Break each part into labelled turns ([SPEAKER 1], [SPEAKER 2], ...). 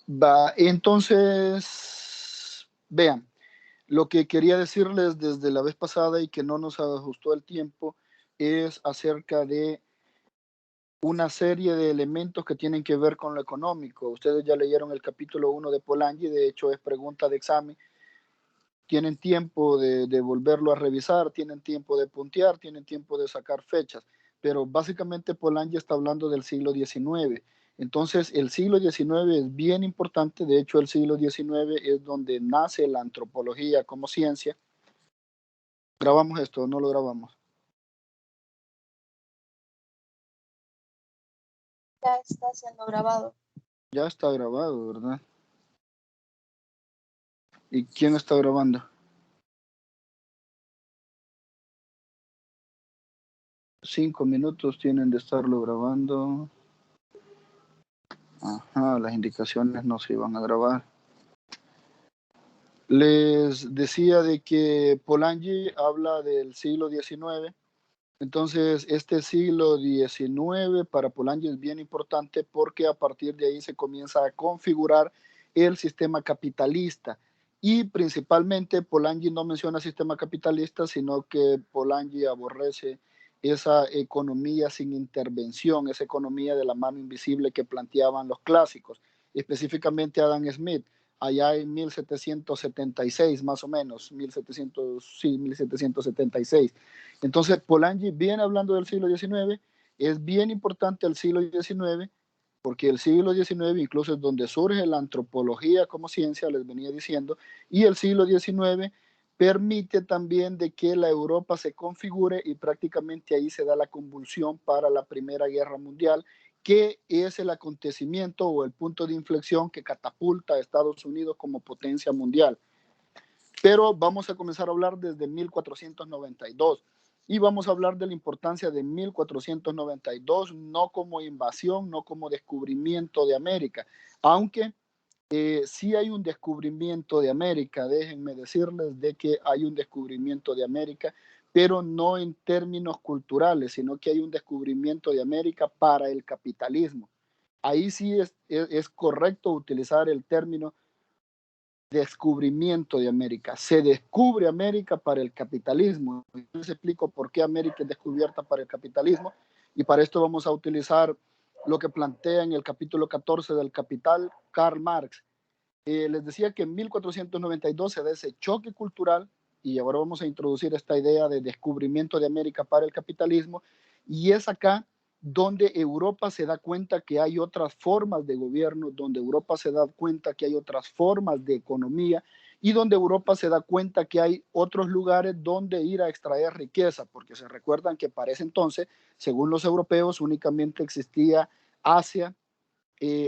[SPEAKER 1] Va, entonces, vean, lo que quería decirles desde la vez pasada y que no nos ajustó el tiempo es acerca de una serie de elementos que tienen que ver con lo económico. Ustedes ya leyeron el capítulo 1 de Polanyi, de hecho es pregunta de examen. Tienen tiempo de volverlo a revisar, tienen tiempo de puntear, tienen tiempo de sacar fechas, pero básicamente Polanyi está hablando del siglo XIX. Entonces, el siglo XIX es bien importante, de hecho, el siglo XIX es donde nace la antropología como ciencia. ¿Grabamos esto o no lo grabamos?
[SPEAKER 2] Ya está siendo grabado.
[SPEAKER 1] Ya está grabado, ¿verdad? ¿Y quién está grabando? Cinco minutos tienen de estarlo grabando. Ajá, las indicaciones no se iban a grabar. Les decía de que Polanyi habla del siglo XIX. Entonces, este siglo XIX para Polanyi es bien importante porque a partir de ahí se comienza a configurar el sistema capitalista. Y principalmente Polanyi no menciona sistema capitalista, sino que Polanyi aborrece esa economía sin intervención, esa economía de la mano invisible que planteaban los clásicos, específicamente Adam Smith, allá en 1776 más o menos, 1700, sí, 1776. Entonces, Polanyi viene hablando del siglo XIX, es bien importante el siglo XIX, porque el siglo XIX incluso es donde surge la antropología como ciencia, les venía diciendo, y el siglo XIX permite también de que la Europa se configure y prácticamente ahí se da la convulsión para la Primera Guerra Mundial, que es el acontecimiento o el punto de inflexión que catapulta a Estados Unidos como potencia mundial. Pero vamos a comenzar a hablar desde 1492 y vamos a hablar de la importancia de 1492, no como invasión, no como descubrimiento de América, aunque sí hay un descubrimiento de América, déjenme decirles de que hay un descubrimiento de América, pero no en términos culturales, sino que hay un descubrimiento de América para el capitalismo. Ahí sí es correcto utilizar el término descubrimiento de América. Se descubre América para el capitalismo. Les explico por qué América es descubierta para el capitalismo y para esto vamos a utilizar lo que plantea en el capítulo 14 del Capital Karl Marx. Les decía que en 1492 se da ese choque cultural y ahora vamos a introducir esta idea de descubrimiento de América para el capitalismo y es acá donde Europa se da cuenta que hay otras formas de gobierno, donde Europa se da cuenta que hay otras formas de economía y donde Europa se da cuenta que hay otros lugares donde ir a extraer riqueza, porque se recuerdan que para ese entonces, según los europeos, únicamente existía Asia,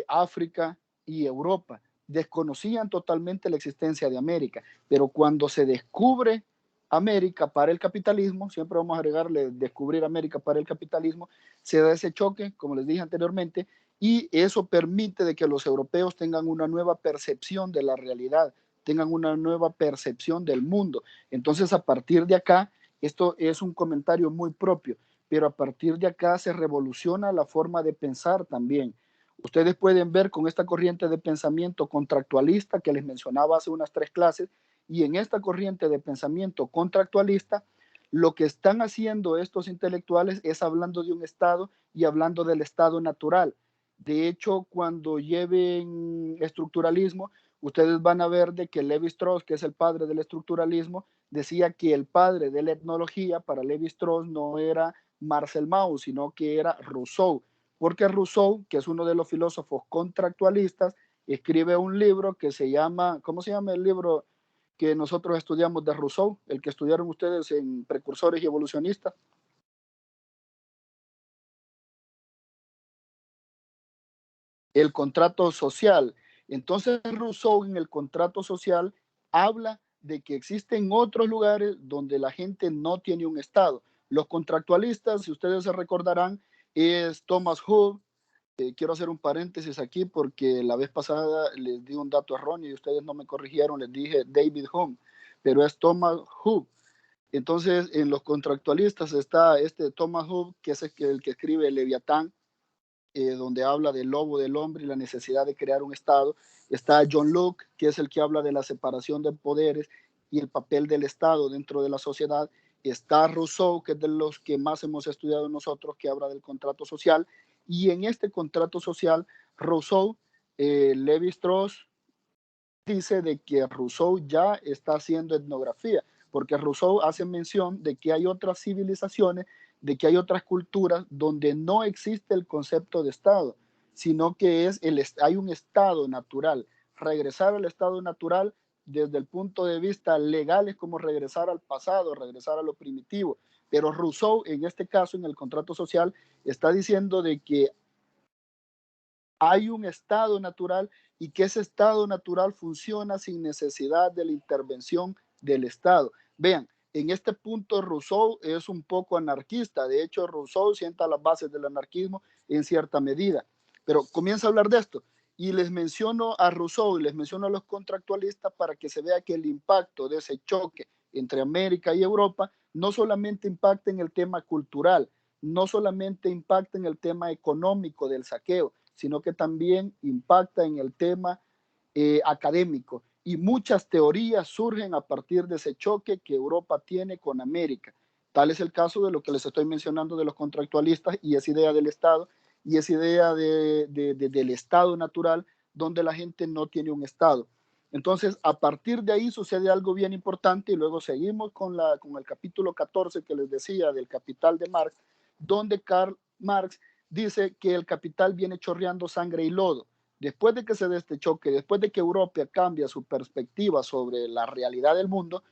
[SPEAKER 1] África y Europa. Desconocían totalmente la existencia de América, pero cuando se descubre América para el capitalismo, siempre vamos a agregarle descubrir América para el capitalismo, se da ese choque, como les dije anteriormente, y eso permite de que los europeos tengan una nueva percepción de la realidad, tengan una nueva percepción del mundo. Entonces, a partir de acá, esto es un comentario muy propio, pero a partir de acá se revoluciona la forma de pensar también. Ustedes pueden ver con esta corriente de pensamiento contractualista que les mencionaba hace unas 3 clases, y en esta corriente de pensamiento contractualista, lo que están haciendo estos intelectuales es hablando de un Estado y hablando del Estado natural. De hecho, cuando lleven estructuralismo, ustedes van a ver de que Levi Strauss, que es el padre del estructuralismo, decía que el padre de la etnología para Levi Strauss no era Marcel Mauss, sino que era Rousseau, porque Rousseau, que es uno de los filósofos contractualistas, escribe un libro que se llama, ¿cómo se llama el libro que nosotros estudiamos de Rousseau, el que estudiaron ustedes en Precursores y Evolucionistas? El contrato social. Entonces Rousseau en el contrato social habla de que existen otros lugares donde la gente no tiene un Estado. Los contractualistas, si ustedes se recordarán, es Thomas Hobbes. Quiero hacer un paréntesis aquí porque la vez pasada les di un dato erróneo y ustedes no me corrigieron, les dije David Hume, pero es Thomas Hobbes. Entonces, en los contractualistas está este Thomas Hobbes, que es el que escribe Leviatán, donde habla del lobo del hombre y la necesidad de crear un Estado. Está John Locke, que es el que habla de la separación de poderes y el papel del Estado dentro de la sociedad. Está Rousseau, que es de los que más hemos estudiado nosotros, que habla del contrato social. Y en este contrato social, Rousseau, Lévi-Strauss dice de que Rousseau ya está haciendo etnografía, porque Rousseau hace mención de que hay otras civilizaciones, de que hay otras culturas donde no existe el concepto de Estado, sino que hay un estado natural. Regresar al estado natural desde el punto de vista legal es como regresar al pasado, regresar a lo primitivo. Pero Rousseau, en este caso, en el contrato social, está diciendo de que hay un estado natural y que ese estado natural funciona sin necesidad de la intervención del Estado. Vean, en este punto Rousseau es un poco anarquista. De hecho, Rousseau sienta las bases del anarquismo en cierta medida. Pero comienza a hablar de esto. Y les menciono a Rousseau y les menciono a los contractualistas para que se vea que el impacto de ese choque entre América y Europa no solamente impacta en el tema cultural, no solamente impacta en el tema económico del saqueo, sino que también impacta en el tema académico. Y muchas teorías surgen a partir de ese choque que Europa tiene con América. Tal es el caso de lo que les estoy mencionando de los contractualistas y esa idea del Estado y esa idea del Estado natural donde la gente no tiene un Estado. Entonces, a partir de ahí sucede algo bien importante y luego seguimos con el capítulo 14 que les decía del Capital de Marx, donde Karl Marx dice que el capital viene chorreando sangre y lodo. Después de que se dé este choque, después de que Europa cambia su perspectiva sobre la realidad del mundo,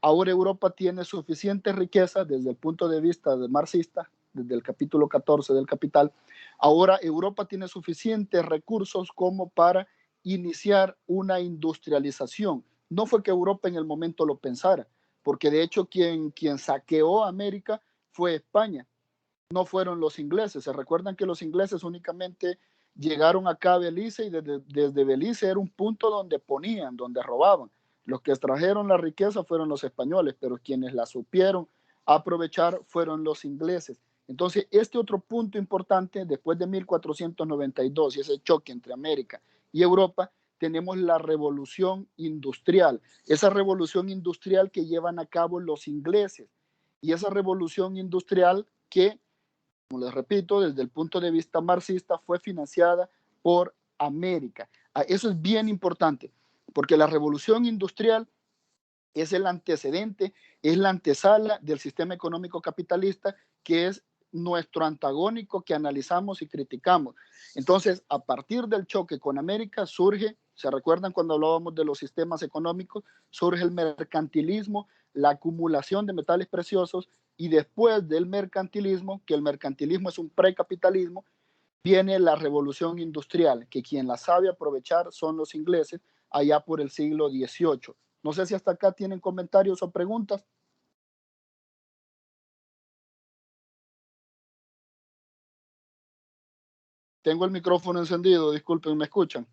[SPEAKER 1] ahora Europa tiene suficiente riqueza desde el punto de vista del marxista, desde el capítulo 14 del Capital. Ahora Europa tiene suficientes recursos como para iniciar una industrialización. No fue que Europa en el momento lo pensara, porque de hecho quien saqueó América fue España, no fueron los ingleses. Se recuerdan que los ingleses únicamente llegaron acá a Belice y desde Belice era un punto donde ponían, donde robaban. Los que extrajeron la riqueza fueron los españoles, pero quienes la supieron aprovechar fueron los ingleses. Entonces, este otro punto importante, después de 1492 y ese choque entre América y Europa, tenemos la revolución industrial. Esa revolución industrial que llevan a cabo los ingleses. Y esa revolución industrial que, como les repito, desde el punto de vista marxista, fue financiada por América. Eso es bien importante, porque la revolución industrial es el antecedente, es la antesala del sistema económico capitalista, que es nuestro antagónico que analizamos y criticamos. Entonces, a partir del choque con América surge, ¿se recuerdan cuando hablábamos de los sistemas económicos? Surge el mercantilismo, la acumulación de metales preciosos, y después del mercantilismo, que el mercantilismo es un precapitalismo, viene la revolución industrial, que quien la sabe aprovechar son los ingleses allá por el siglo XVIII. No sé si hasta acá tienen comentarios o preguntas. Tengo el micrófono encendido, disculpen, ¿me escuchan?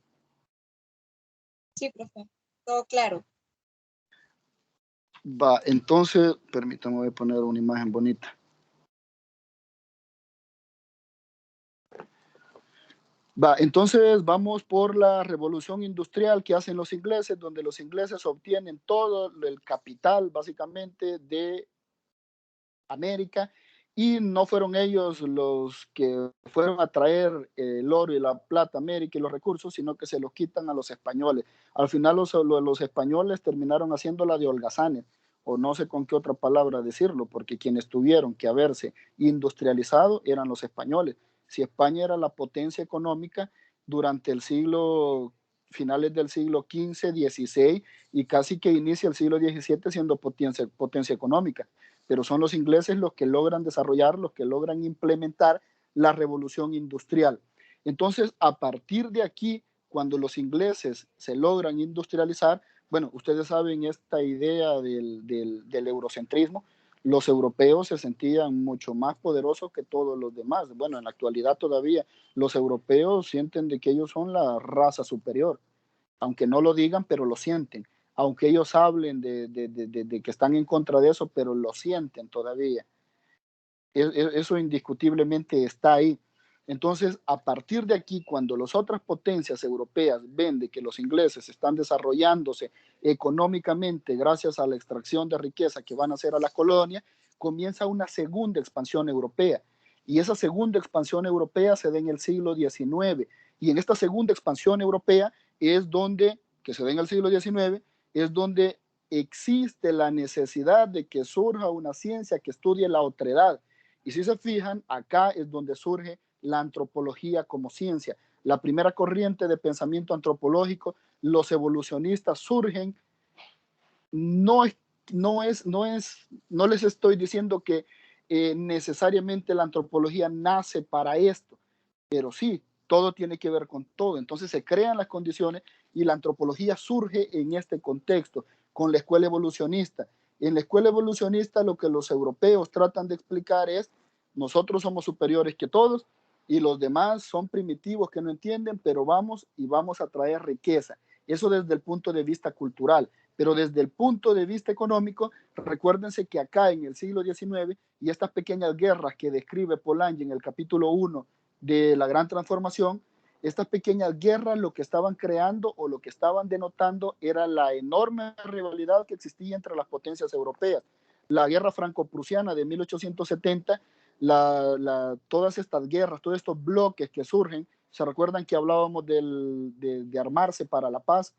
[SPEAKER 2] Sí, profe. Todo claro.
[SPEAKER 1] Va, entonces, permítame, voy a poner una imagen bonita. Va, entonces vamos por la revolución industrial que hacen los ingleses, donde los ingleses obtienen todo el capital básicamente de América, y no fueron ellos los que fueron a traer el oro y la plata a América y los recursos, sino que se los quitan a los españoles. Al final los españoles terminaron haciéndola de holgazanes, o no sé con qué otra palabra decirlo, porque quienes tuvieron que haberse industrializado eran los españoles. Si España era la potencia económica durante el siglo, finales del siglo XV, XVI, y casi que inicia el siglo XVII siendo potencia económica, pero son los ingleses los que logran desarrollar, los que logran implementar la revolución industrial. Entonces, a partir de aquí, cuando los ingleses se logran industrializar, bueno, ustedes saben esta idea del eurocentrismo, los europeos se sentían mucho más poderosos que todos los demás. Bueno, en la actualidad todavía los europeos sienten de que ellos son la raza superior, aunque no lo digan, pero lo sienten, aunque ellos hablen de que están en contra de eso, pero lo sienten todavía. Eso indiscutiblemente está ahí. Entonces, a partir de aquí, cuando las otras potencias europeas ven de que los ingleses están desarrollándose económicamente gracias a la extracción de riqueza que van a hacer a las colonias, comienza una segunda expansión europea. Y esa segunda expansión europea se da en el siglo XIX. Y en esta segunda expansión europea es donde, que se da en el siglo XIX, es donde existe la necesidad de que surja una ciencia que estudie la otredad. Y si se fijan, acá es donde surge la antropología como ciencia. La primera corriente de pensamiento antropológico, los evolucionistas surgen, no les estoy diciendo que necesariamente la antropología nace para esto, pero sí, todo tiene que ver con todo. Entonces se crean las condiciones y la antropología surge en este contexto, con la escuela evolucionista. En la escuela evolucionista lo que los europeos tratan de explicar es, nosotros somos superiores que todos y los demás son primitivos que no entienden, pero vamos a traer riqueza. Eso desde el punto de vista cultural. Pero desde el punto de vista económico, recuérdense que acá en el siglo XIX y estas pequeñas guerras que describe Polanyi en el capítulo 1 de la Gran Transformación, estas pequeñas guerras lo que estaban creando o lo que estaban denotando era la enorme rivalidad que existía entre las potencias europeas. La guerra franco-prusiana de 1870, todas estas guerras, todos estos bloques que surgen, se recuerdan que hablábamos de armarse para la paz,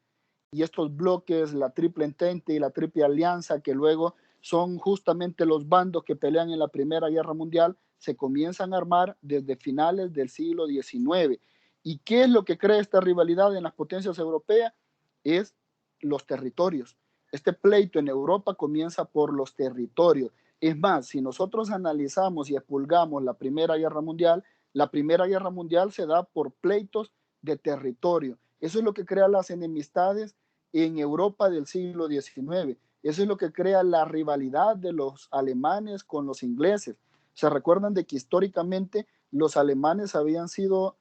[SPEAKER 1] y estos bloques, la Triple Entente y la Triple Alianza, que luego son justamente los bandos que pelean en la Primera Guerra Mundial, se comienzan a armar desde finales del siglo XIX. ¿Y qué es lo que crea esta rivalidad en las potencias europeas? Es los territorios. Este pleito en Europa comienza por los territorios. Es más, si nosotros analizamos y expurgamos la Primera Guerra Mundial se da por pleitos de territorio. Eso es lo que crea las enemistades en Europa del siglo XIX. Eso es lo que crea la rivalidad de los alemanes con los ingleses. Se recuerdan de que históricamente los alemanes habían sido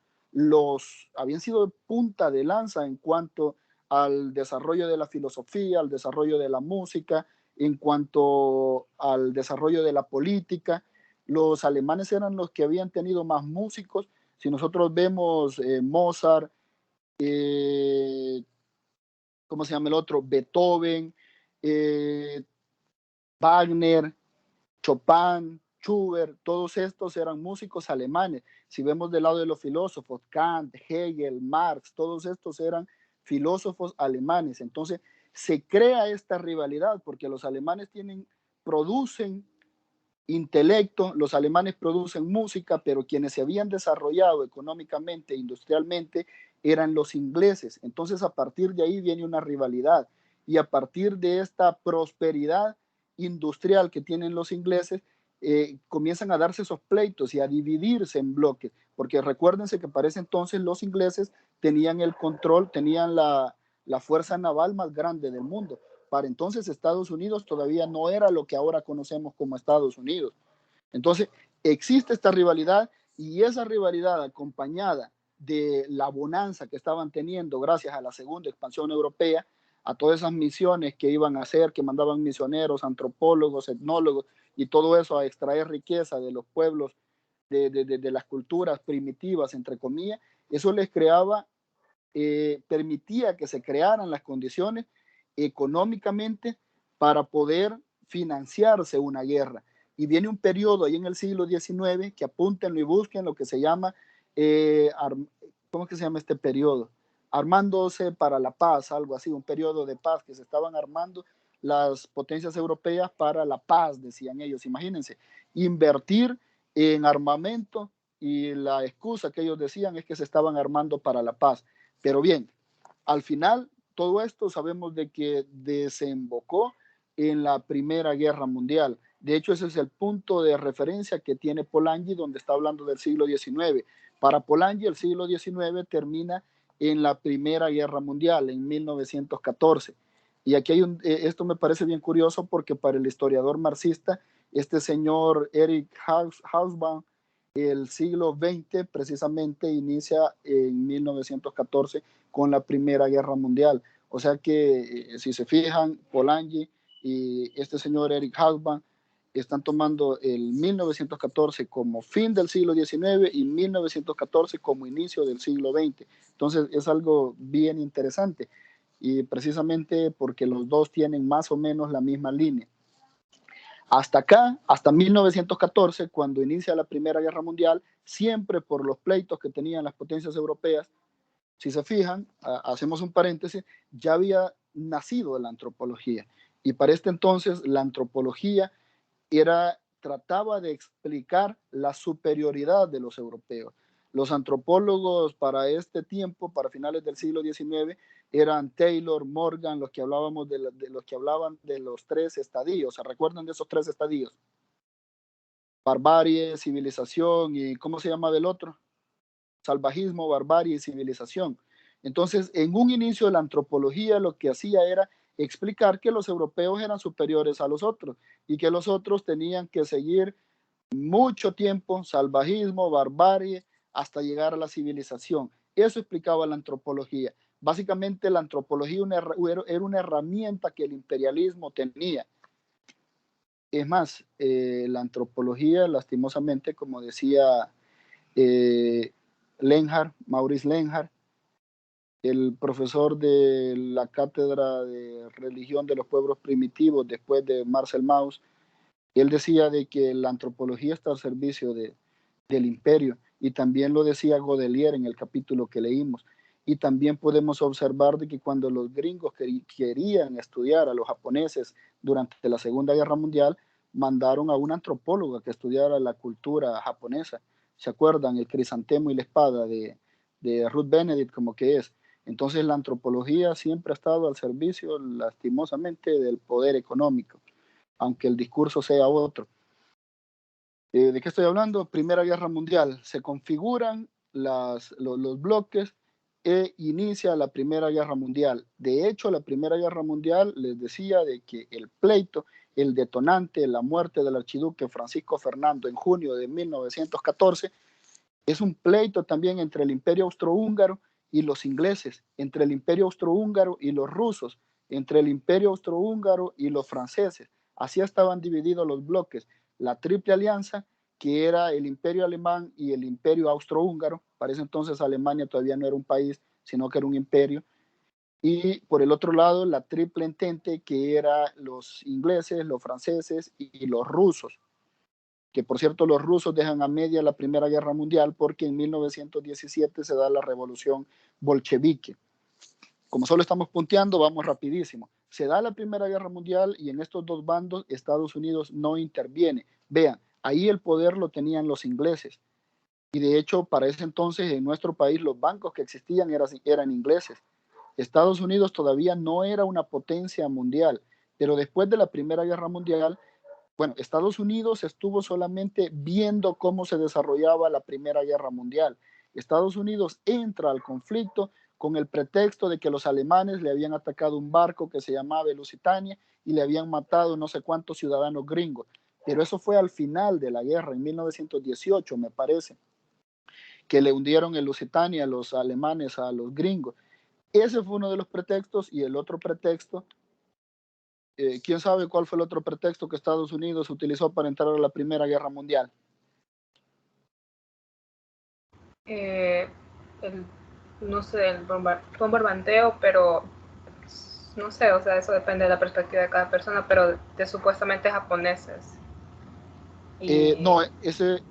[SPEAKER 1] punta de lanza en cuanto al desarrollo de la filosofía, al desarrollo de la música, en cuanto al desarrollo de la política. Los alemanes eran los que habían tenido más músicos. Si nosotros vemos Mozart, ¿cómo se llama el otro? Beethoven, Wagner, Chopin, Schubert, todos estos eran músicos alemanes. Si vemos del lado de los filósofos, Kant, Hegel, Marx, todos estos eran filósofos alemanes. Entonces se crea esta rivalidad porque los alemanes producen intelecto, los alemanes producen música, pero quienes se habían desarrollado económicamente, industrialmente, eran los ingleses. Entonces a partir de ahí viene una rivalidad y a partir de esta prosperidad industrial que tienen los ingleses, comienzan a darse esos pleitos y a dividirse en bloques, porque recuérdense que para ese entonces los ingleses tenían el control, tenían la fuerza naval más grande del mundo. Para entonces Estados Unidos todavía no era lo que ahora conocemos como Estados Unidos. Entonces existe esta rivalidad y esa rivalidad acompañada de la bonanza que estaban teniendo gracias a la segunda expansión europea, a todas esas misiones que iban a hacer, que mandaban misioneros, antropólogos, etnólogos y todo eso a extraer riqueza de los pueblos, de las culturas primitivas, entre comillas, eso les creaba, permitía que se crearan las condiciones económicamente para poder financiarse una guerra. Y viene un periodo ahí en el siglo XIX que apúntenlo y busquen lo que se llama, ¿cómo es que se llama este periodo? Armándose para la paz, algo así, un periodo de paz que se estaban armando las potencias europeas para la paz, decían ellos. Imagínense, invertir en armamento y la excusa que ellos decían es que se estaban armando para la paz. Pero bien, al final todo esto sabemos de que desembocó en la Primera Guerra Mundial. De hecho, ese es el punto de referencia que tiene Polanyi, donde está hablando del siglo XIX. Para Polanyi, el siglo XIX termina en la Primera Guerra Mundial, en 1914. Y aquí esto me parece bien curioso porque para el historiador marxista, este señor Eric Hobsbawm, el siglo XX precisamente inicia en 1914 con la Primera Guerra Mundial. O sea que si se fijan, Polanyi y este señor Eric Hobsbawm están tomando el 1914 como fin del siglo XIX y 1914 como inicio del siglo XX. Entonces es algo bien interesante y precisamente porque los dos tienen más o menos la misma línea. Hasta acá, hasta 1914, cuando inicia la Primera Guerra Mundial, siempre por los pleitos que tenían las potencias europeas, si se fijan, hacemos un paréntesis, ya había nacido la antropología. Y para este entonces la antropología trataba de explicar la superioridad de los europeos. Los antropólogos para este tiempo, para finales del siglo XIX, eran Taylor, Morgan, los que hablábamos de los que hablaban de los tres estadios. ¿Se recuerdan de esos tres estadios? Barbarie, civilización y ¿cómo se llamaba el otro? Salvajismo, barbarie y civilización. Entonces, en un inicio de la antropología lo que hacía era explicar que los europeos eran superiores a los otros y que los otros tenían que seguir mucho tiempo, salvajismo, barbarie, hasta llegar a la civilización. Eso explicaba la antropología. Básicamente la antropología era una herramienta que el imperialismo tenía. Es más, la antropología, lastimosamente, como decía Maurice Lenhardt, el profesor de la cátedra de religión de los pueblos primitivos después de Marcel Mauss, él decía de que la antropología está al servicio del imperio, y también lo decía Godelier en el capítulo que leímos. Y también podemos observar de que cuando los gringos querían estudiar a los japoneses durante la Segunda Guerra Mundial, mandaron a una antropóloga que estudiara la cultura japonesa. ¿Se acuerdan? El crisantemo y la espada de Ruth Benedict, como que es. Entonces la antropología siempre ha estado al servicio, lastimosamente, del poder económico, aunque el discurso sea otro. ¿De qué estoy hablando? Primera Guerra Mundial. Se configuran los bloques e inicia la Primera Guerra Mundial. De hecho, la Primera Guerra Mundial les decía de que el pleito, el detonante, la muerte del archiduque Francisco Fernando en junio de 1914, es un pleito también entre el Imperio Austrohúngaro y los ingleses, entre el Imperio Austrohúngaro y los rusos, entre el Imperio Austrohúngaro y los franceses. Así estaban divididos los bloques. La Triple Alianza, que era el Imperio Alemán y el Imperio Austrohúngaro. Para ese entonces Alemania todavía no era un país, sino que era un imperio. Y por el otro lado, la Triple Entente, que era los ingleses, los franceses y los rusos. Que por cierto los rusos dejan a media la Primera Guerra Mundial porque en 1917 se da la revolución bolchevique. Como solo estamos punteando, vamos rapidísimo. Se da la Primera Guerra Mundial y en estos dos bandos Estados Unidos no interviene. Vean, ahí el poder lo tenían los ingleses. Y de hecho, para ese entonces en nuestro país los bancos que existían eran ingleses. Estados Unidos todavía no era una potencia mundial, pero después de la Primera Guerra Mundial, bueno, Estados Unidos estuvo solamente viendo cómo se desarrollaba la Primera Guerra Mundial. Estados Unidos entra al conflicto con el pretexto de que los alemanes le habían atacado un barco que se llamaba el Lusitania y le habían matado no sé cuántos ciudadanos gringos. Pero eso fue al final de la guerra, en 1918, me parece, que le hundieron el Lusitania a los alemanes, a los gringos. Ese fue uno de los pretextos, y el otro pretexto, ¿quién sabe cuál fue el otro pretexto que Estados Unidos utilizó para entrar a la Primera Guerra Mundial?
[SPEAKER 3] No sé, el bombardeo, pero no sé, o sea, eso depende de la perspectiva de cada persona, pero de supuestamente japoneses.
[SPEAKER 1] No, ese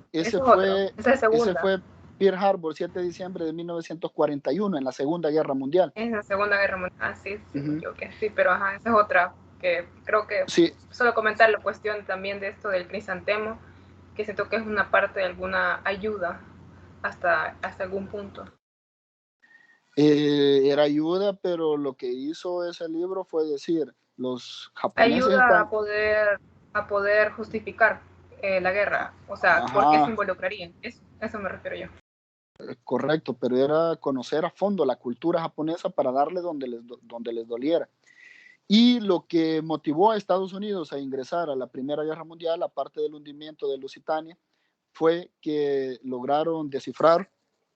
[SPEAKER 1] fue Pearl Harbor, 7 de diciembre de 1941, en la Segunda Guerra Mundial.
[SPEAKER 3] En la Segunda Guerra Mundial, sí, yo que sí, pero ajá, esa es otra que creo que
[SPEAKER 1] sí.
[SPEAKER 3] Solo comentar la cuestión también de esto del crisantemo, que siento que es una parte de alguna ayuda hasta algún punto.
[SPEAKER 1] Era ayuda, pero lo que hizo ese libro fue decir, los japoneses
[SPEAKER 3] ayuda a poder justificar la guerra, o sea, ¿por qué se involucrarían? Eso me refiero yo.
[SPEAKER 1] Correcto, pero era conocer a fondo la cultura japonesa para darle donde les doliera. Y lo que motivó a Estados Unidos a ingresar a la Primera Guerra Mundial, aparte del hundimiento de Lusitania, fue que lograron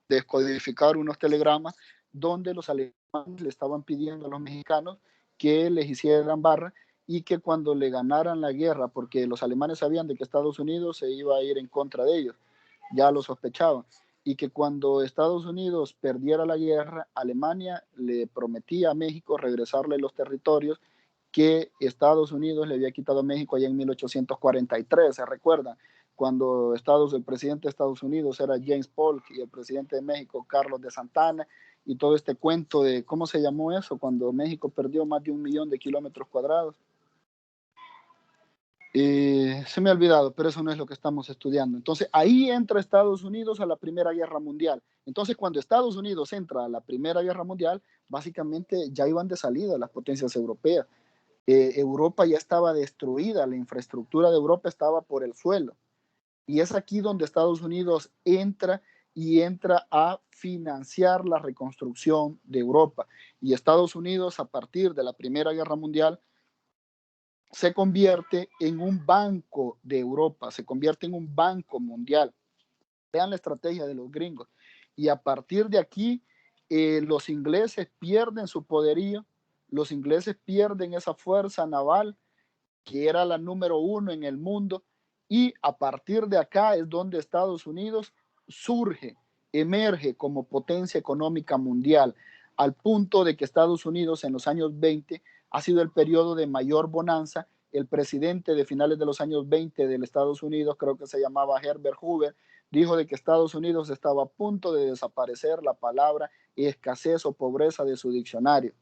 [SPEAKER 1] descodificar unos telegramas donde los alemanes le estaban pidiendo a los mexicanos que les hicieran barra y que cuando le ganaran la guerra, porque los alemanes sabían de que Estados Unidos se iba a ir en contra de ellos, ya lo sospechaban, y que cuando Estados Unidos perdiera la guerra, Alemania le prometía a México regresarle los territorios que Estados Unidos le había quitado a México allá en 1843, ¿se recuerdan? Cuando el presidente de Estados Unidos era James Polk y el presidente de México, Carlos de Santana, y todo este cuento de, ¿cómo se llamó eso? Cuando México perdió más de 1 millón de kilómetros cuadrados. Se me ha olvidado, pero eso no es lo que estamos estudiando. Entonces, ahí entra Estados Unidos a la Primera Guerra Mundial. Entonces, cuando Estados Unidos entra a la Primera Guerra Mundial, básicamente ya iban de salida las potencias europeas. Europa ya estaba destruida, la infraestructura de Europa estaba por el suelo. Y es aquí donde Estados Unidos entra a financiar la reconstrucción de Europa. Y Estados Unidos, a partir de la Primera Guerra Mundial, se convierte en un banco de Europa, se convierte en un banco mundial. Vean la estrategia de los gringos. Y a partir de aquí, los ingleses pierden su poderío, los ingleses pierden esa fuerza naval que era la número 1 en el mundo, y a partir de acá es donde Estados Unidos surge, emerge como potencia económica mundial, al punto de que Estados Unidos en los años 20 ha sido el periodo de mayor bonanza. El presidente de finales de los años 20 de los Estados Unidos, creo que se llamaba Herbert Hoover, dijo de que Estados Unidos estaba a punto de desaparecer la palabra escasez o pobreza de su diccionario.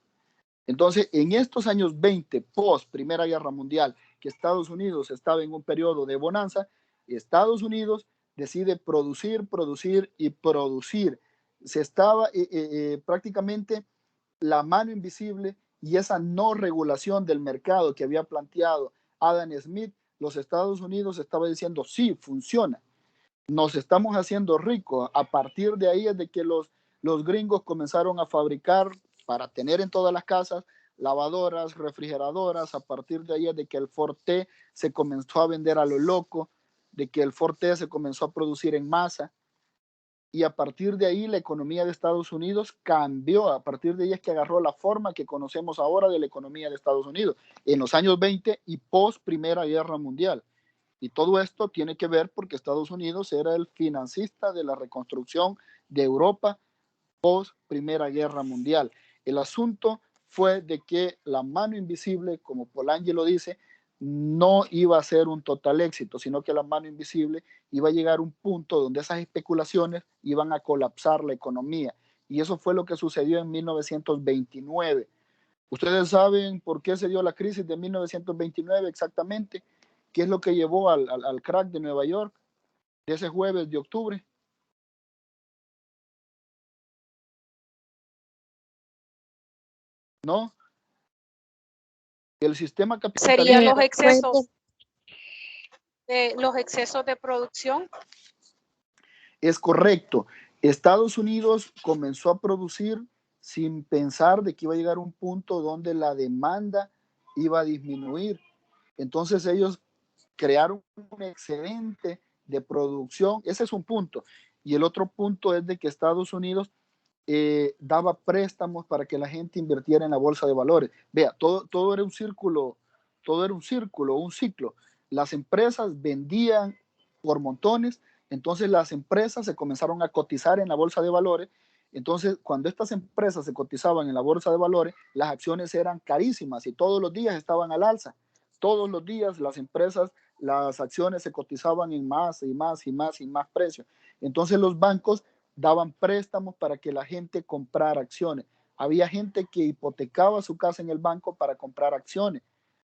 [SPEAKER 1] Entonces, en estos años 20, post Primera Guerra Mundial, que Estados Unidos estaba en un periodo de bonanza, Estados Unidos decide producir, producir y producir. Se estaba prácticamente la mano invisible y esa no regulación del mercado que había planteado Adam Smith, los Estados Unidos estaba diciendo, sí, funciona. Nos estamos haciendo ricos. A partir de ahí es de que los gringos comenzaron a fabricar para tener en todas las casas lavadoras, refrigeradoras. A partir de ahí es de que el Forte se comenzó a vender a lo loco, de que el Forte se comenzó a producir en masa. Y a partir de ahí la economía de Estados Unidos cambió. A partir de ahí es que agarró la forma que conocemos ahora de la economía de Estados Unidos en los años 20 y post Primera Guerra Mundial. Y todo esto tiene que ver porque Estados Unidos era el financista de la reconstrucción de Europa post Primera Guerra Mundial. El asunto fue de que la mano invisible, como Polanyi dice, no iba a ser un total éxito, sino que la mano invisible iba a llegar a un punto donde esas especulaciones iban a colapsar la economía. Y eso fue lo que sucedió en 1929. ¿Ustedes saben por qué se dio la crisis de 1929 exactamente? ¿Qué es lo que llevó al crack de Nueva York de ese jueves de octubre? ¿No? El sistema capitalista.
[SPEAKER 2] Serían los excesos de producción.
[SPEAKER 1] Es correcto. Estados Unidos comenzó a producir sin pensar de que iba a llegar a un punto donde la demanda iba a disminuir. Entonces ellos crearon un excedente de producción. Ese es un punto. Y el otro punto es de que Estados Unidos daba préstamos para que la gente invirtiera en la bolsa de valores. Vea, todo era un círculo, un ciclo. Las empresas vendían por montones, entonces las empresas se comenzaron a cotizar en la bolsa de valores. Entonces, cuando estas empresas se cotizaban en la bolsa de valores, las acciones eran carísimas y todos los días estaban al alza. Todos los días las acciones se cotizaban en más y más y más y más precios. Entonces los bancos daban préstamos para que la gente comprara acciones. Había gente que hipotecaba su casa en el banco para comprar acciones.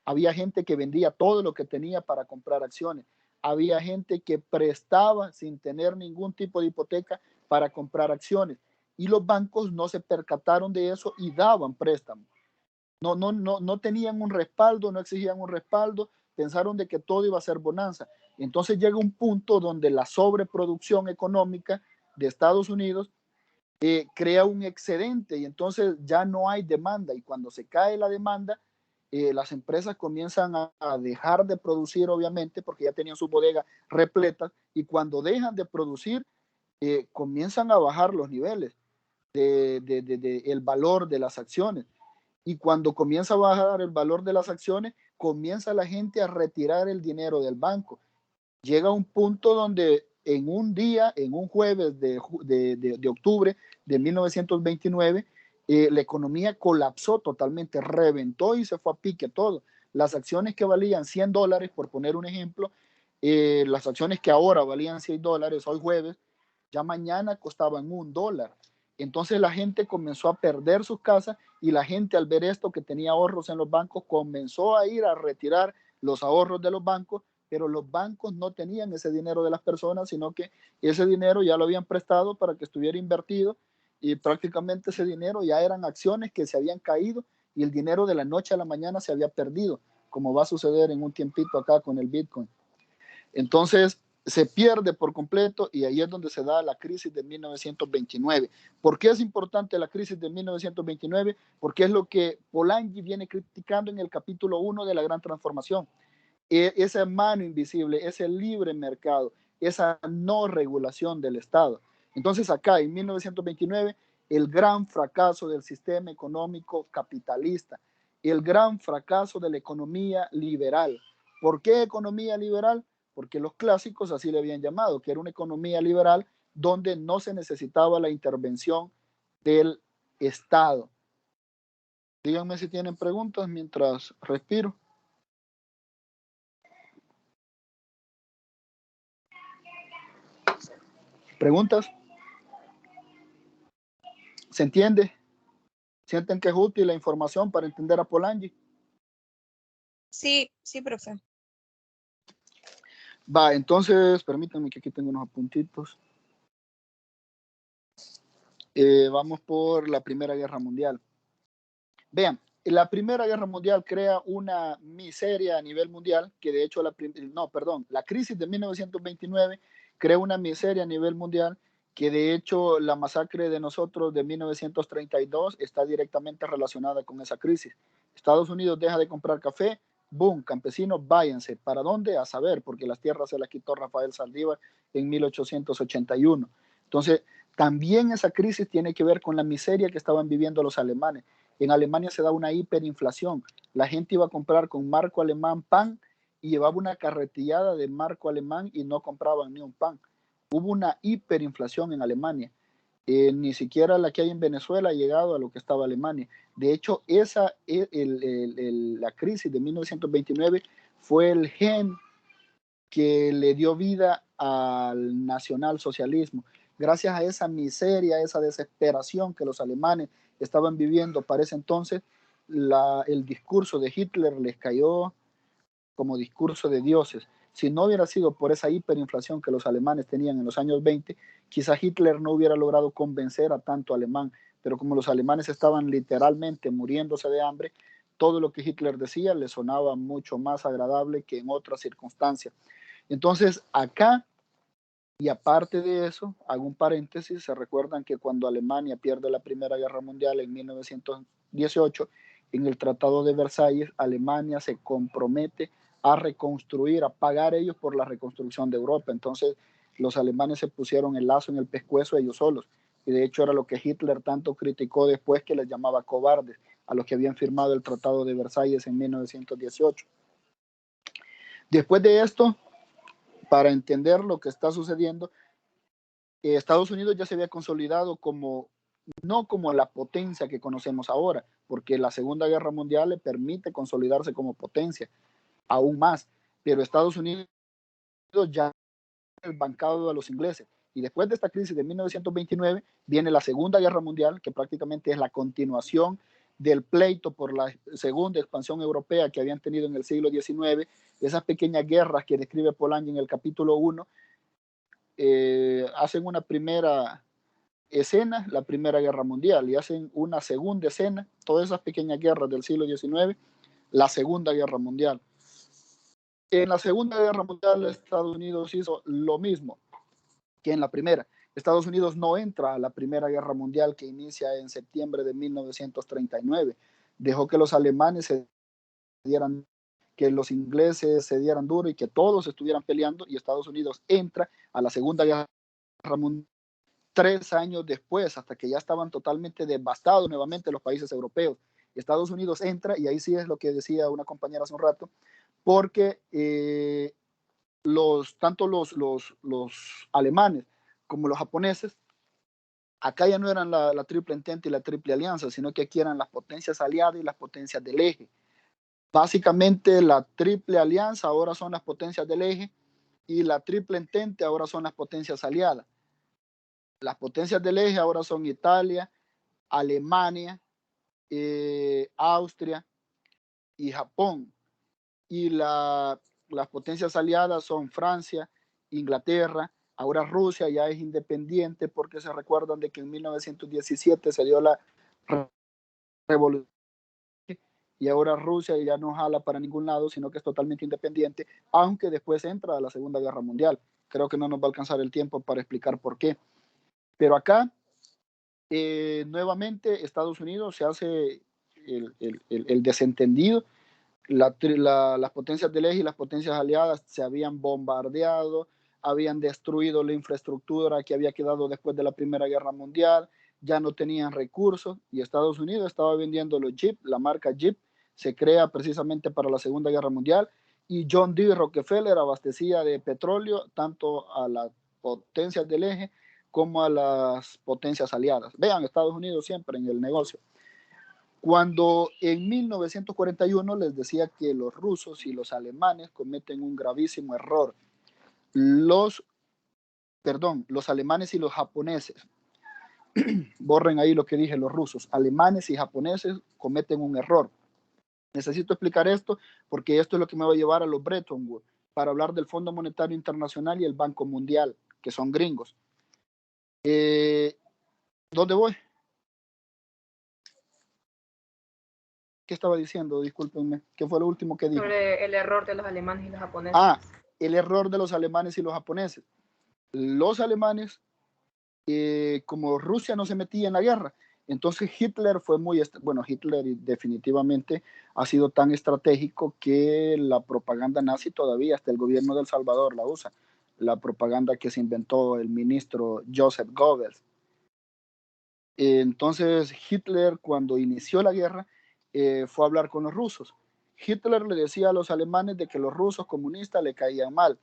[SPEAKER 1] Había gente que vendía todo lo que tenía para comprar acciones. Había gente que prestaba sin tener ningún tipo de hipoteca para comprar acciones. Y los bancos no se percataron de eso y daban préstamos. No tenían un respaldo, no exigían un respaldo, pensaron de que todo iba a ser bonanza. Entonces llega un punto donde la sobreproducción económica de Estados Unidos crea un excedente y entonces ya no hay demanda, y cuando se cae la demanda, las empresas comienzan a dejar de producir, obviamente, porque ya tenían su bodega repleta, y cuando dejan de producir, comienzan a bajar los niveles el valor de las acciones. Y cuando comienza a bajar el valor de las acciones, comienza la gente a retirar el dinero del banco. Llega un punto donde en un día, en un jueves de octubre de 1929, la economía colapsó totalmente, reventó y se fue a pique todo. Las acciones que valían $100, por poner un ejemplo, las acciones que ahora valían $6, hoy jueves, ya mañana costaban $1. Entonces la gente comenzó a perder sus casas y la gente, al ver esto, que tenía ahorros en los bancos, comenzó a ir a retirar los ahorros de los bancos, pero los bancos no tenían ese dinero de las personas, sino que ese dinero ya lo habían prestado para que estuviera invertido, y prácticamente ese dinero ya eran acciones que se habían caído y el dinero de la noche a la mañana se había perdido, como va a suceder en un tiempito acá con el Bitcoin. Entonces se pierde por completo y ahí es donde se da la crisis de 1929. ¿Por qué es importante la crisis de 1929? Porque es lo que Polanyi viene criticando en el capítulo 1 de la Gran Transformación. Esa mano invisible, ese libre mercado, esa no regulación del Estado. Entonces acá en 1929, el gran fracaso del sistema económico capitalista, el gran fracaso de la economía liberal. ¿Por qué economía liberal? Porque los clásicos así le habían llamado, que era una economía liberal donde no se necesitaba la intervención del Estado. Díganme si tienen preguntas mientras respiro. ¿Preguntas? ¿Se entiende? ¿Sienten que es útil la información para entender a Polanyi?
[SPEAKER 2] Sí, sí, profe.
[SPEAKER 1] Va, entonces, permítanme que aquí tengo unos apuntitos. Vamos por la Primera Guerra Mundial. Vean, la Primera Guerra Mundial crea una miseria a nivel mundial, que de hecho la crisis de 1929 crea una miseria a nivel mundial, que de hecho la masacre de nosotros de 1932 está directamente relacionada con esa crisis. Estados Unidos deja de comprar café, boom, campesinos, váyanse. ¿Para dónde? A saber, porque las tierras se las quitó Rafael Saldívar en 1881. Entonces, también esa crisis tiene que ver con la miseria que estaban viviendo los alemanes. En Alemania se da una hiperinflación. La gente iba a comprar con marco alemán pan y llevaba una carretillada de marco alemán y no compraban ni un pan. Hubo una hiperinflación en Alemania. Ni siquiera la que hay en Venezuela ha llegado a lo que estaba Alemania. De hecho, la crisis de 1929 fue el gen que le dio vida al nacionalsocialismo. Gracias a esa miseria, a esa desesperación que los alemanes estaban viviendo para ese entonces, el discurso de Hitler les cayó como discurso de dioses. Si no hubiera sido por esa hiperinflación que los alemanes tenían en los años 20, quizá Hitler no hubiera logrado convencer a tanto alemán, pero como los alemanes estaban literalmente muriéndose de hambre, todo lo que Hitler decía le sonaba mucho más agradable que en otras circunstancias. Entonces, acá, y aparte de eso, hago un paréntesis, se recuerdan que cuando Alemania pierde la Primera Guerra Mundial en 1918, en el Tratado de Versalles, Alemania se compromete a reconstruir, a pagar ellos por la reconstrucción de Europa. Entonces, los alemanes se pusieron el lazo en el pescuezo ellos solos. Y de hecho era lo que Hitler tanto criticó después, que les llamaba cobardes a los que habían firmado el Tratado de Versalles en 1918. Después de esto, para entender lo que está sucediendo, Estados Unidos ya se había consolidado no como la potencia que conocemos ahora, porque la Segunda Guerra Mundial le permite consolidarse como potencia aún más, pero Estados Unidos ya el bancado de los ingleses. Y después de esta crisis de 1929 viene la Segunda Guerra Mundial, que prácticamente es la continuación del pleito por la segunda expansión europea que habían tenido en el siglo XIX, esas pequeñas guerras que describe Polanyi en el capítulo 1, hacen una primera escena, la Primera Guerra Mundial, y hacen una segunda escena, todas esas pequeñas guerras del siglo XIX, la Segunda Guerra Mundial. En la Segunda Guerra Mundial, Estados Unidos hizo lo mismo que en la primera. Estados Unidos no entra a la Primera Guerra Mundial, que inicia en septiembre de 1939. Dejó que los alemanes se dieran, que los ingleses se dieran duro y que todos estuvieran peleando, y Estados Unidos entra a la Segunda Guerra Mundial 3 años después, hasta que ya estaban totalmente devastados nuevamente los países europeos. Estados Unidos entra, y ahí sí es lo que decía una compañera hace un rato, porque tanto los alemanes como los japoneses, acá ya no eran la triple entente y la triple alianza, sino que aquí eran las potencias aliadas y las potencias del eje. Básicamente la triple alianza ahora son las potencias del eje y la triple entente ahora son las potencias aliadas. Las potencias del eje ahora son Italia, Alemania, Austria y Japón. Y las potencias aliadas son Francia, Inglaterra. Ahora Rusia ya es independiente porque se recuerdan de que en 1917 se dio la revolución y ahora Rusia ya no jala para ningún lado, sino que es totalmente independiente, aunque después entra a la Segunda Guerra Mundial. Creo que no nos va a alcanzar el tiempo para explicar por qué. Pero acá, nuevamente, Estados Unidos se hace el desentendido. Las potencias del eje y las potencias aliadas se habían bombardeado, habían destruido la infraestructura que había quedado después de la Primera Guerra Mundial, ya no tenían recursos y Estados Unidos estaba vendiendo los Jeep, la marca Jeep se crea precisamente para la Segunda Guerra Mundial y John D. Rockefeller abastecía de petróleo tanto a las potencias del eje como a las potencias aliadas. Vean, Estados Unidos siempre en el negocio. Cuando en 1941 les decía que los rusos y los alemanes cometen un gravísimo error. Los alemanes y los japoneses, borren ahí lo que dije, los rusos, alemanes y japoneses cometen un error. Necesito explicar esto porque esto es lo que me va a llevar a los Bretton Woods para hablar del Fondo Monetario Internacional y el Banco Mundial, que son gringos. ¿Dónde voy? ¿Qué estaba diciendo? Discúlpenme. ¿Qué fue lo último que dije?
[SPEAKER 3] Sobre el error de los alemanes y los japoneses.
[SPEAKER 1] El error de los alemanes y los japoneses. Los alemanes, como Rusia no se metía en la guerra, entonces Hitler fue Hitler definitivamente ha sido tan estratégico que la propaganda nazi todavía, hasta el gobierno de El Salvador la usa. La propaganda que se inventó el ministro Joseph Goebbels. Entonces Hitler, cuando inició la guerra, fue a hablar con los rusos. Hitler le decía a los alemanes de que los rusos comunistas le caían mal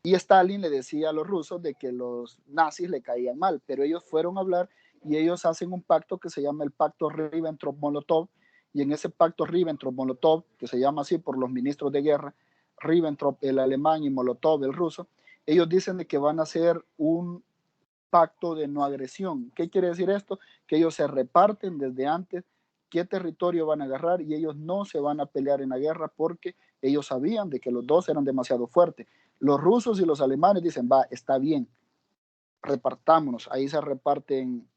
[SPEAKER 1] y Stalin le decía a los rusos de que los nazis le caían mal, pero ellos fueron a hablar y ellos hacen un pacto que se llama el pacto Ribbentrop-Molotov, y en ese pacto Ribbentrop-Molotov, que se llama así por los ministros de guerra, Ribbentrop el alemán y Molotov el ruso, ellos dicen de que van a hacer un pacto de no agresión. ¿Qué quiere decir esto? Que ellos se reparten desde antes qué territorio van a agarrar y ellos no se van a pelear en la guerra porque ellos sabían de que los dos eran demasiado fuertes. Los rusos y los alemanes dicen, va, está bien, repartámonos. Ahí se reparten,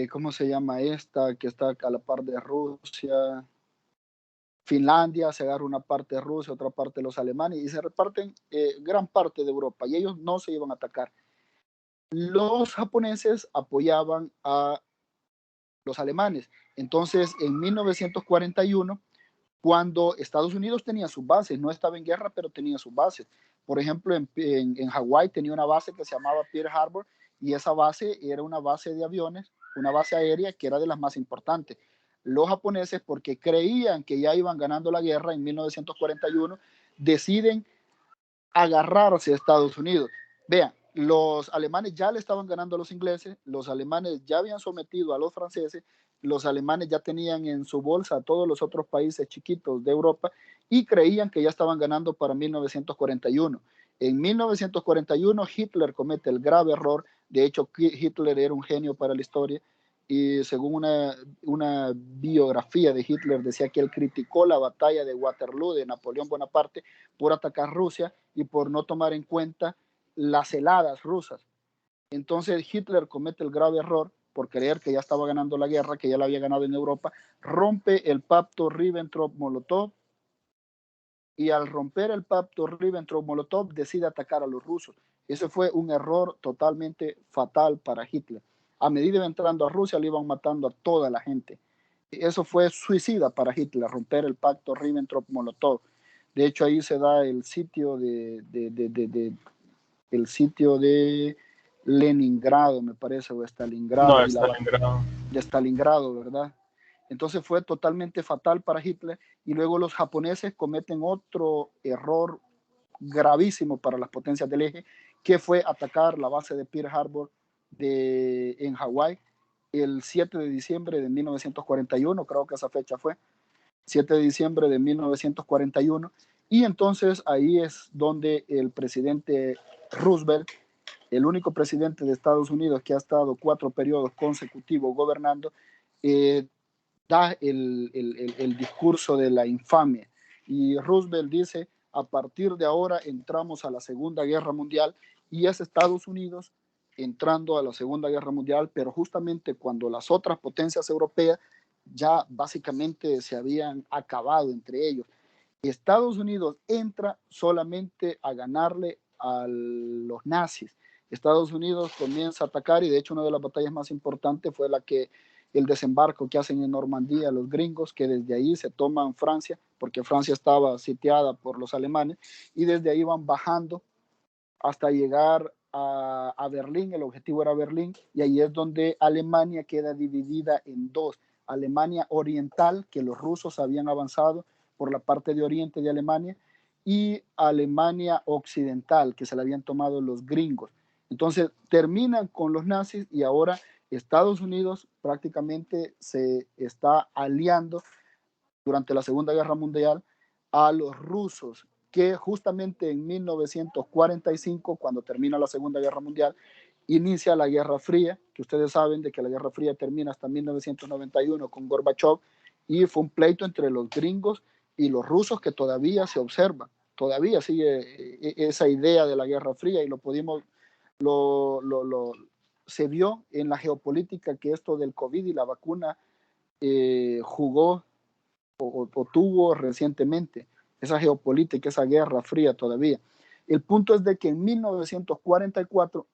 [SPEAKER 1] ¿cómo se llama esta? Que está a la par de Rusia. Finlandia se agarra una parte de Rusia, otra parte de los alemanes y se reparten gran parte de Europa y ellos no se iban a atacar. Los japoneses apoyaban a los alemanes. Entonces, en 1941, cuando Estados Unidos tenía sus bases, no estaba en guerra, pero tenía sus bases. Por ejemplo, en Hawái tenía una base que se llamaba Pearl Harbor y esa base era una base de aviones, una base aérea que era de las más importantes. Los japoneses, porque creían que ya iban ganando la guerra en 1941, deciden agarrarse a Estados Unidos. Vean, los alemanes ya le estaban ganando a los ingleses, los alemanes ya habían sometido a los franceses, los alemanes ya tenían en su bolsa a todos los otros países chiquitos de Europa y creían que ya estaban ganando para 1941. En 1941 Hitler comete el grave error, de hecho Hitler era un genio para la historia y según una biografía de Hitler decía que él criticó la batalla de Waterloo de Napoleón Bonaparte por atacar Rusia y por no tomar en cuenta las heladas rusas. Entonces Hitler comete el grave error por creer que ya estaba ganando la guerra, que ya la había ganado en Europa, rompe el pacto Ribbentrop-Molotov y al romper el pacto Ribbentrop-Molotov decide atacar a los rusos. Ese fue un error totalmente fatal para Hitler. A medida de entrando a Rusia le iban matando a toda la gente. Eso fue suicida para Hitler, romper el pacto Ribbentrop-Molotov. De hecho, ahí se da el sitio el sitio de Leningrado, me parece, o Stalingrado.
[SPEAKER 4] No, Stalingrado.
[SPEAKER 1] De Stalingrado, ¿verdad? Entonces fue totalmente fatal para Hitler. Y luego los japoneses cometen otro error gravísimo para las potencias del eje, que fue atacar la base de Pearl Harbor en Hawái el 7 de diciembre de 1941, creo que esa fecha fue, 7 de diciembre de 1941, y entonces ahí es donde el presidente Roosevelt, el único presidente de Estados Unidos que ha estado 4 periodos consecutivos gobernando, da el discurso de la infamia. Y Roosevelt dice, a partir de ahora entramos a la Segunda Guerra Mundial, y es Estados Unidos entrando a la Segunda Guerra Mundial, pero justamente cuando las otras potencias europeas ya básicamente se habían acabado entre ellos. Estados Unidos entra solamente a ganarle a los nazis. Estados Unidos comienza a atacar, y de hecho una de las batallas más importantes fue el desembarco que hacen en Normandía los gringos, que desde ahí se toman Francia, porque Francia estaba sitiada por los alemanes, y desde ahí van bajando hasta llegar a Berlín. El objetivo era Berlín, y ahí es donde Alemania queda dividida en dos: Alemania oriental, que los rusos habían avanzado por la parte de oriente de Alemania, y Alemania occidental, que se la habían tomado los gringos. Entonces terminan con los nazis, y ahora Estados Unidos prácticamente se está aliando durante la Segunda Guerra Mundial a los rusos, que justamente en 1945, cuando termina la Segunda Guerra Mundial, inicia la Guerra Fría, que ustedes saben de que la Guerra Fría termina hasta 1991 con Gorbachev, y fue un pleito entre los gringos y los rusos que todavía se observa, todavía sigue esa idea de la Guerra Fría, y se vio en la geopolítica que esto del COVID y la vacuna jugó o tuvo recientemente, esa geopolítica, esa guerra fría todavía. El punto es de que en 1944,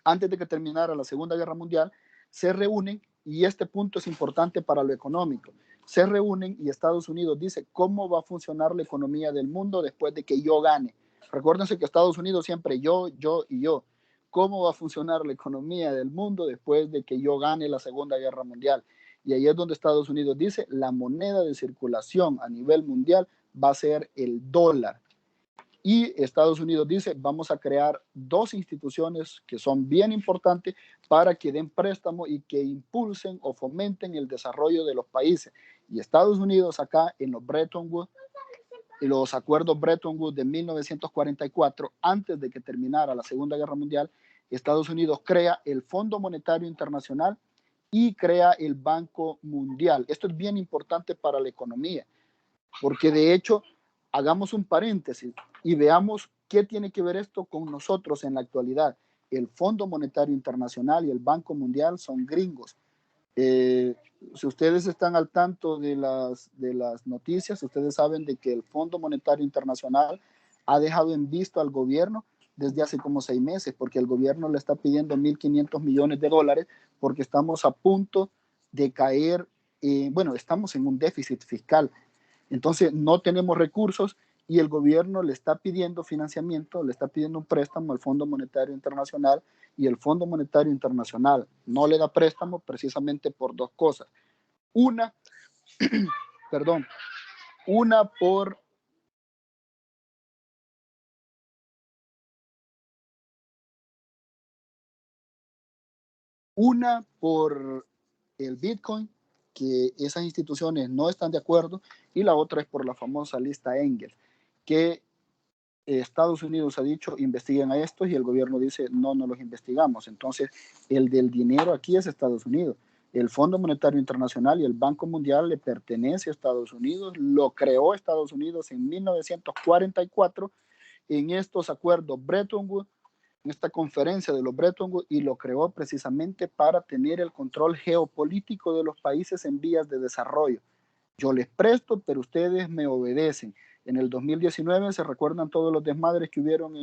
[SPEAKER 1] antes de que terminara la Segunda Guerra Mundial, se reúnen, y este punto es importante para lo económico, se reúnen y Estados Unidos dice cómo va a funcionar la economía del mundo después de que yo gane. Recuérdense que Estados Unidos siempre yo y yo. ¿Cómo va a funcionar la economía del mundo después de que yo gane la Segunda Guerra Mundial? Y ahí es donde Estados Unidos dice, la moneda de circulación a nivel mundial va a ser el dólar. Y Estados Unidos dice, vamos a crear dos instituciones que son bien importantes para que den préstamo y que impulsen o fomenten el desarrollo de los países. Y Estados Unidos acá en los Bretton Woods, los acuerdos Bretton Woods de 1944, antes de que terminara la Segunda Guerra Mundial, Estados Unidos crea el Fondo Monetario Internacional y crea el Banco Mundial. Esto es bien importante para la economía, porque de hecho, hagamos un paréntesis y veamos qué tiene que ver esto con nosotros en la actualidad. El Fondo Monetario Internacional y el Banco Mundial son gringos. Si ustedes están al tanto de las noticias, ustedes saben de que el Fondo Monetario Internacional ha dejado en visto al gobierno desde hace como 6 meses, porque el gobierno le está pidiendo 1.500 millones de dólares, porque estamos a punto de caer, bueno, estamos en un déficit fiscal. Entonces no tenemos recursos, y el gobierno le está pidiendo financiamiento, le está pidiendo un préstamo al Fondo Monetario Internacional, y el Fondo Monetario Internacional no le da préstamo precisamente por dos cosas. Una, perdón, una por el Bitcoin, que esas instituciones no están de acuerdo, y la otra es por la famosa lista Engel, que Estados Unidos ha dicho investiguen a estos, y el gobierno dice no los investigamos. Entonces el del dinero aquí es Estados Unidos. El Fondo Monetario Internacional y el Banco Mundial le pertenece a Estados Unidos, lo creó Estados Unidos en 1944 en estos acuerdos Bretton Woods, en esta conferencia de los Bretton Woods, y lo creó precisamente para tener el control geopolítico de los países en vías de desarrollo. Yo les presto, pero ustedes me obedecen. En el 2019 se recuerdan todos los desmadres que hubieron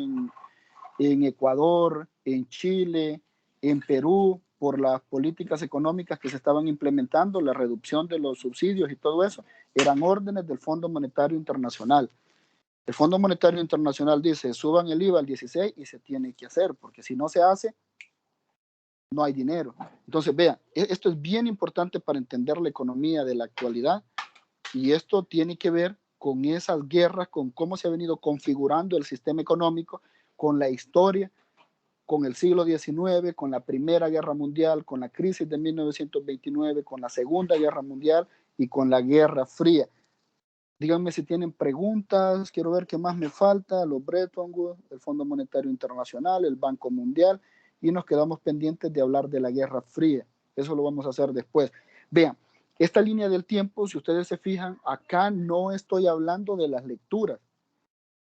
[SPEAKER 1] en Ecuador, en Chile, en Perú, por las políticas económicas que se estaban implementando, la reducción de los subsidios y todo eso, eran órdenes del Fondo Monetario Internacional. El Fondo Monetario Internacional dice, suban el IVA al 16 y se tiene que hacer, porque si no se hace, no hay dinero. Entonces, vean, esto es bien importante para entender la economía de la actualidad, y esto tiene que ver con esas guerras, con cómo se ha venido configurando el sistema económico, con la historia, con el siglo XIX, con la Primera Guerra Mundial, con la crisis de 1929, con la Segunda Guerra Mundial y con la Guerra Fría. Díganme si tienen preguntas, quiero ver qué más me falta, los Bretton Woods, el Fondo Monetario Internacional, el Banco Mundial, y nos quedamos pendientes de hablar de la Guerra Fría. Eso lo vamos a hacer después. Vean, esta línea del tiempo, si ustedes se fijan, acá no estoy hablando de las lecturas,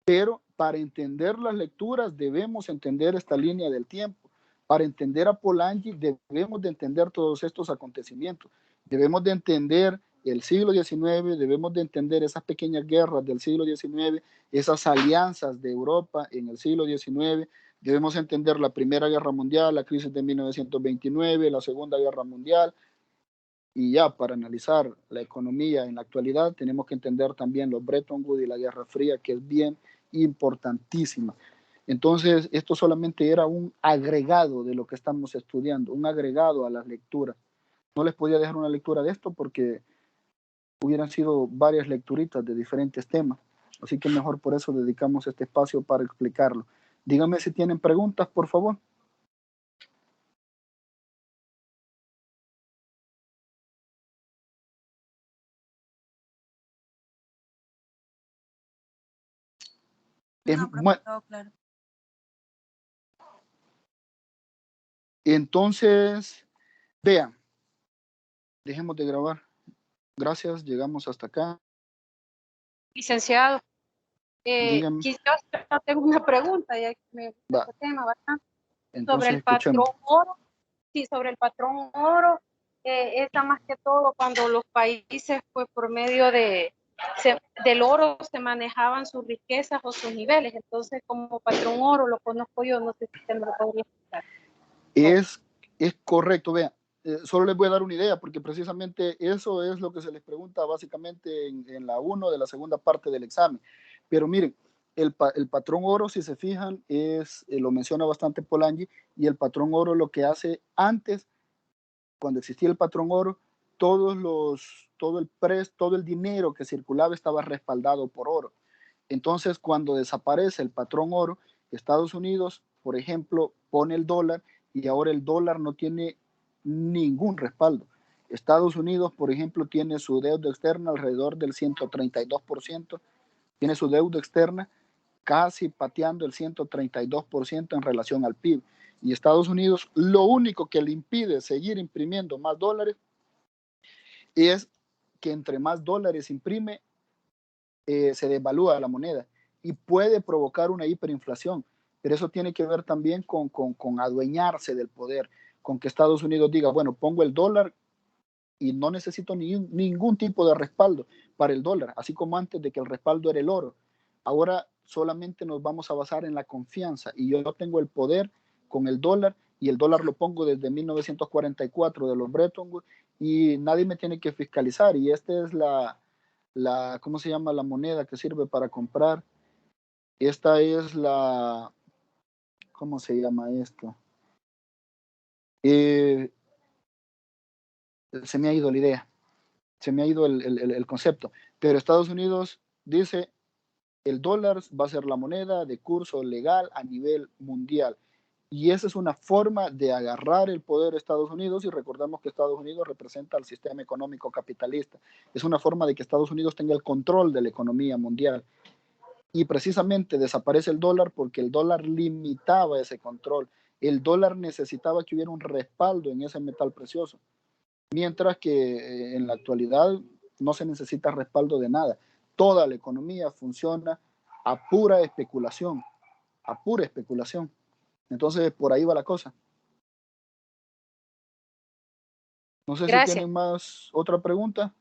[SPEAKER 1] pero para entender las lecturas debemos entender esta línea del tiempo. Para entender a Polanyi debemos de entender todos estos acontecimientos. Debemos de entender el siglo XIX, debemos de entender esas pequeñas guerras del siglo XIX, esas alianzas de Europa en el siglo XIX. Debemos entender la Primera Guerra Mundial, la crisis de 1929, la Segunda Guerra Mundial. Y ya para analizar la economía en la actualidad tenemos que entender también los Bretton Woods y la Guerra Fría, que es bien importantísima. Entonces, esto solamente era un agregado de lo que estamos estudiando, un agregado a las lecturas. No les podía dejar una lectura de esto porque hubieran sido varias lecturitas de diferentes temas. Así que mejor por eso dedicamos este espacio para explicarlo. Díganme si tienen preguntas, por favor.
[SPEAKER 2] No, profe, todo claro.
[SPEAKER 1] Entonces, vean, dejemos de grabar. Gracias, llegamos hasta acá.
[SPEAKER 3] Licenciado,
[SPEAKER 1] Díganme.
[SPEAKER 3] quizás yo tengo una pregunta, ya que me
[SPEAKER 1] Va.
[SPEAKER 3] este tema, ¿verdad?
[SPEAKER 1] Entonces,
[SPEAKER 3] Sobre el
[SPEAKER 1] escuchemos.
[SPEAKER 3] patrón oro. Sí, sobre el patrón oro, está más que todo cuando los países, pues por medio del oro se manejaban sus riquezas o sus niveles. Entonces, como patrón oro lo conozco yo, no sé si usted me lo podría explicar.
[SPEAKER 1] Es correcto, vean. Solo les voy a dar una idea, porque precisamente eso es lo que se les pregunta básicamente en la 1 de la segunda parte del examen. Pero miren, el patrón oro, si se fijan, lo menciona bastante Polanyi, y el patrón oro lo que hace antes, cuando existía el patrón oro, todo el dinero que circulaba estaba respaldado por oro. Entonces, cuando desaparece el patrón oro, Estados Unidos, por ejemplo, pone el dólar, y ahora el dólar no tiene ningún respaldo. Estados Unidos, por ejemplo, tiene su deuda externa alrededor del 132%, tiene su deuda externa casi pateando el 132% en relación al PIB. Y Estados Unidos, lo único que le impide seguir imprimiendo más dólares es que entre más dólares imprime, se devalúa la moneda y puede provocar una hiperinflación. Pero eso tiene que ver también con adueñarse del poder, con que Estados Unidos diga, bueno, pongo el dólar y no necesito ningún tipo de respaldo para el dólar, así como antes de que el respaldo era el oro. Ahora solamente nos vamos a basar en la confianza, y yo tengo el poder con el dólar, y el dólar lo pongo desde 1944 de los Bretton Woods, y nadie me tiene que fiscalizar. Y esta es ¿cómo se llama? La moneda que sirve para comprar. Esta es ¿cómo se llama esto? Se me ha ido la idea, se me ha ido el concepto, pero Estados Unidos dice, el dólar va a ser la moneda de curso legal a nivel mundial. Y esa es una forma de agarrar el poder de Estados Unidos, y recordamos que Estados Unidos representa al sistema económico capitalista. Es una forma de que Estados Unidos tenga el control de la economía mundial. Y precisamente desaparece el dólar porque el dólar limitaba ese control. El dólar necesitaba que hubiera un respaldo en ese metal precioso, mientras que en la actualidad no se necesita respaldo de nada. Toda la economía funciona a pura especulación, a pura especulación. Entonces, por ahí va la cosa. No sé si
[SPEAKER 3] Gracias.
[SPEAKER 1] tienen más otra pregunta.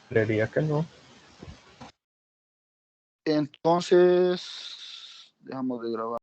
[SPEAKER 4] Creería que no.
[SPEAKER 1] Entonces, dejamos de grabar.